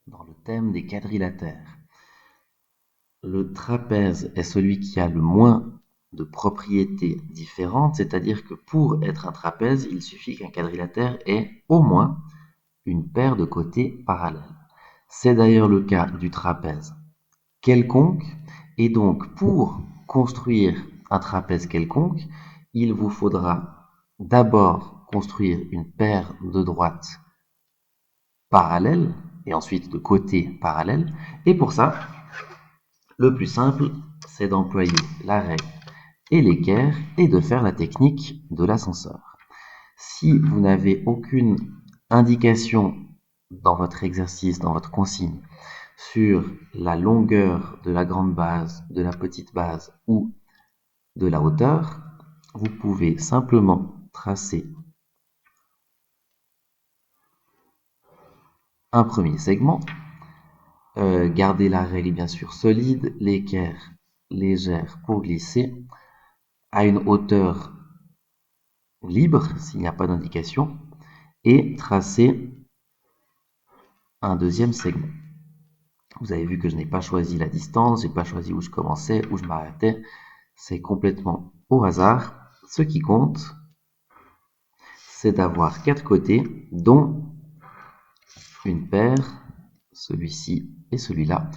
dans le thème des quadrilatères. Le trapèze est celui qui a le moins de propriétés différentes, c'est-à-dire que pour être un trapèze, il suffit qu'un quadrilatère ait au moins une paire de côtés parallèles. C'est d'ailleurs le cas du trapèze quelconque, et donc pour construire un trapèze quelconque, il vous faudra d'abord construire une paire de droites parallèles, et ensuite de côtés parallèles, et pour ça, le plus simple, c'est d'employer la règle et l'équerre et de faire la technique de l'ascenseur. Si vous n'avez aucune indication dans votre exercice, dans votre consigne, sur la longueur de la grande base, de la petite base ou de la hauteur, vous pouvez simplement tracer un premier segment, garder la règle bien sûr solide, l'équerre légère pour glisser à une hauteur libre s'il n'y a pas d'indication et tracer un deuxième segment. Vous avez vu que je n'ai pas choisi la distance, je n'ai pas choisi où je commençais, où je m'arrêtais, c'est complètement au hasard. Ce qui compte, c'est d'avoir 4 côtés, dont une paire, celui-ci et celui-là,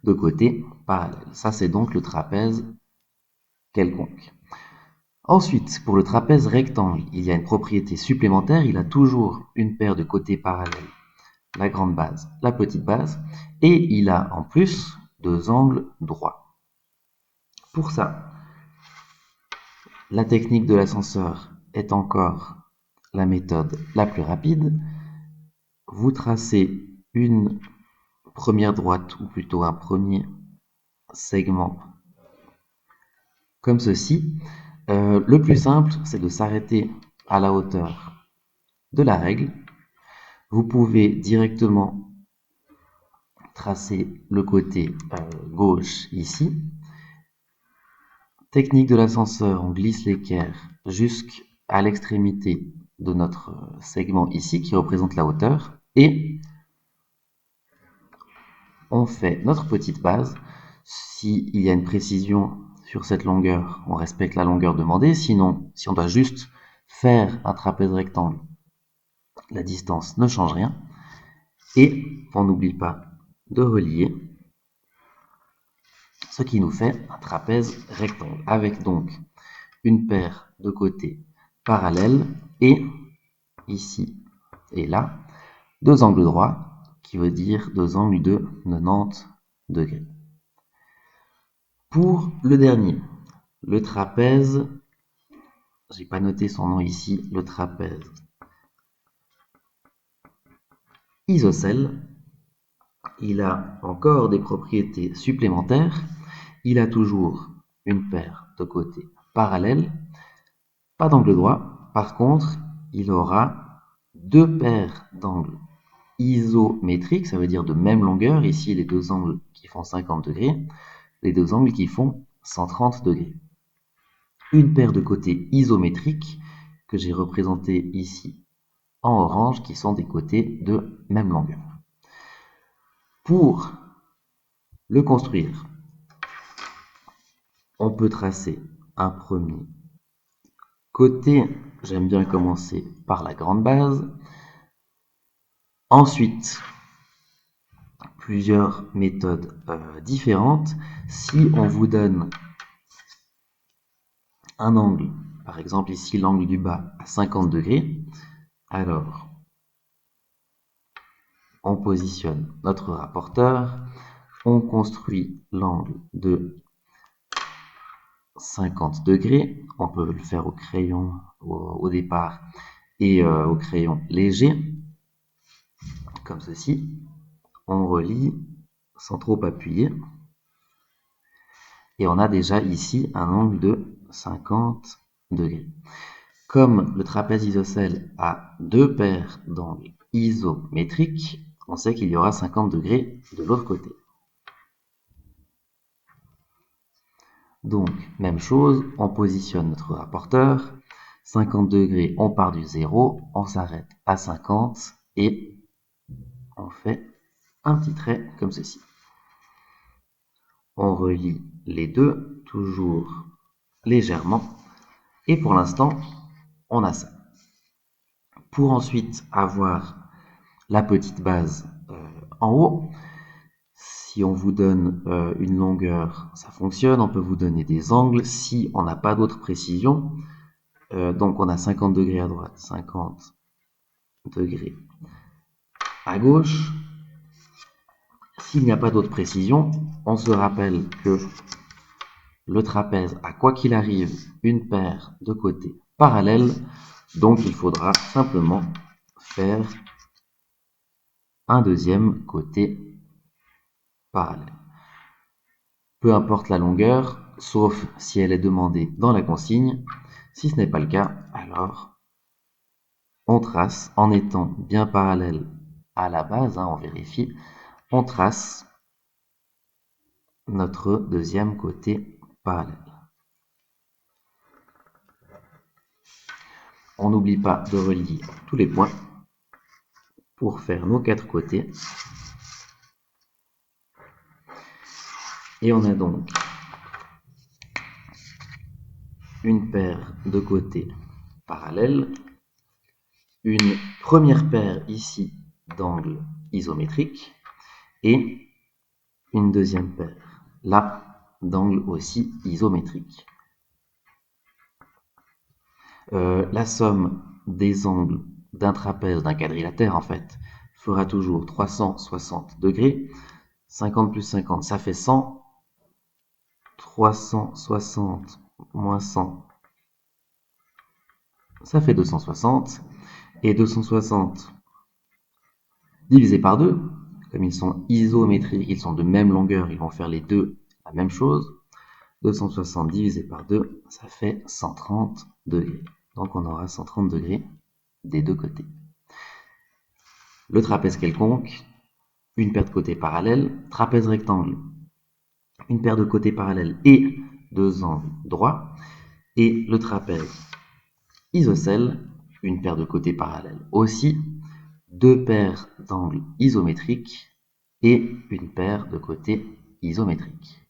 de côtés parallèles. Ça, c'est donc le trapèze quelconque. Ensuite, pour le trapèze rectangle, il y a une propriété supplémentaire, il a toujours une paire de côtés parallèles, la grande base, la petite base, et il a en plus 2 angles droits. Pour ça, la technique de l'ascenseur est encore la méthode la plus rapide. Vous tracez une première droite, ou plutôt un premier segment, comme ceci. Le plus simple, c'est de s'arrêter à la hauteur de la règle. Vous pouvez directement tracer le côté gauche ici. Technique de l'ascenseur, on glisse l'équerre jusqu'à l'extrémité de notre segment ici, qui représente la hauteur, et on fait notre petite base. S'il y a une précision sur cette longueur, on respecte la longueur demandée. Sinon, si on doit juste faire un trapèze rectangle, la distance ne change rien. Et on n'oublie pas de relier, ce qui nous fait un trapèze rectangle, avec donc une paire de côtés parallèles et ici et là, 2 angles droits, qui veut dire 2 angles de 90 degrés. Pour le dernier, le trapèze, j'ai pas noté son nom ici, le trapèze isocèle, il a encore des propriétés supplémentaires. Il a toujours une paire de côtés parallèles, pas d'angle droit. Par contre, il aura 2 paires d'angles isométriques, ça veut dire de même longueur. Ici, les 2 angles qui font 50 degrés, les 2 angles qui font 130 degrés. Une paire de côtés isométriques que j'ai représentés ici en orange, qui sont des côtés de même longueur. Pour le construire, on peut tracer un premier côté. J'aime bien commencer par la grande base. Ensuite, plusieurs méthodes différentes. Si on vous donne un angle, par exemple ici l'angle du bas à 50 degrés, alors on positionne notre rapporteur, on construit l'angle de 50 degrés, on peut le faire au crayon au départ et au crayon léger, comme ceci. On relie sans trop appuyer et on a déjà ici un angle de 50 degrés. Comme le trapèze isocèle a 2 paires d'angles isométriques, on sait qu'il y aura 50 degrés de l'autre côté. Donc, même chose, on positionne notre rapporteur, 50 degrés, on part du 0, on s'arrête à 50 et on fait un petit trait comme ceci. On relie les deux, toujours légèrement, et pour l'instant, on a ça. Pour ensuite avoir la petite base en haut, si on vous donne une longueur, ça fonctionne, on peut vous donner des angles. Si on n'a pas d'autres précisions, donc on a 50 degrés à droite, 50 degrés à gauche. S'il n'y a pas d'autres précisions, on se rappelle que le trapèze a, quoi qu'il arrive, une paire de côtés parallèles, donc il faudra simplement faire un deuxième côté parallèle. Peu importe la longueur, sauf si elle est demandée dans la consigne. Si ce n'est pas le cas, alors on trace en étant bien parallèle à la base, on vérifie, on trace notre deuxième côté parallèle. On n'oublie pas de relier tous les points pour faire nos 4 côtés. Et on a donc une paire de côtés parallèles, une première paire ici d'angles isométriques et une deuxième paire là d'angles aussi isométriques. La somme des angles d'un trapèze, d'un quadrilatère en fait, fera toujours 360 degrés. 50 plus 50, ça fait 100. 360 moins 100, ça fait 260. Et 260 divisé par 2, comme ils sont isométriques, ils sont de même longueur, ils vont faire les deux la même chose. 260 divisé par 2, ça fait 130 degrés. Donc on aura 130 degrés des deux côtés. Le trapèze quelconque, une paire de côtés parallèles, trapèze rectangle, une paire de côtés parallèles et deux angles droits, et le trapèze isocèle, une paire de côtés parallèles aussi, deux paires d'angles isométriques et une paire de côtés isométriques.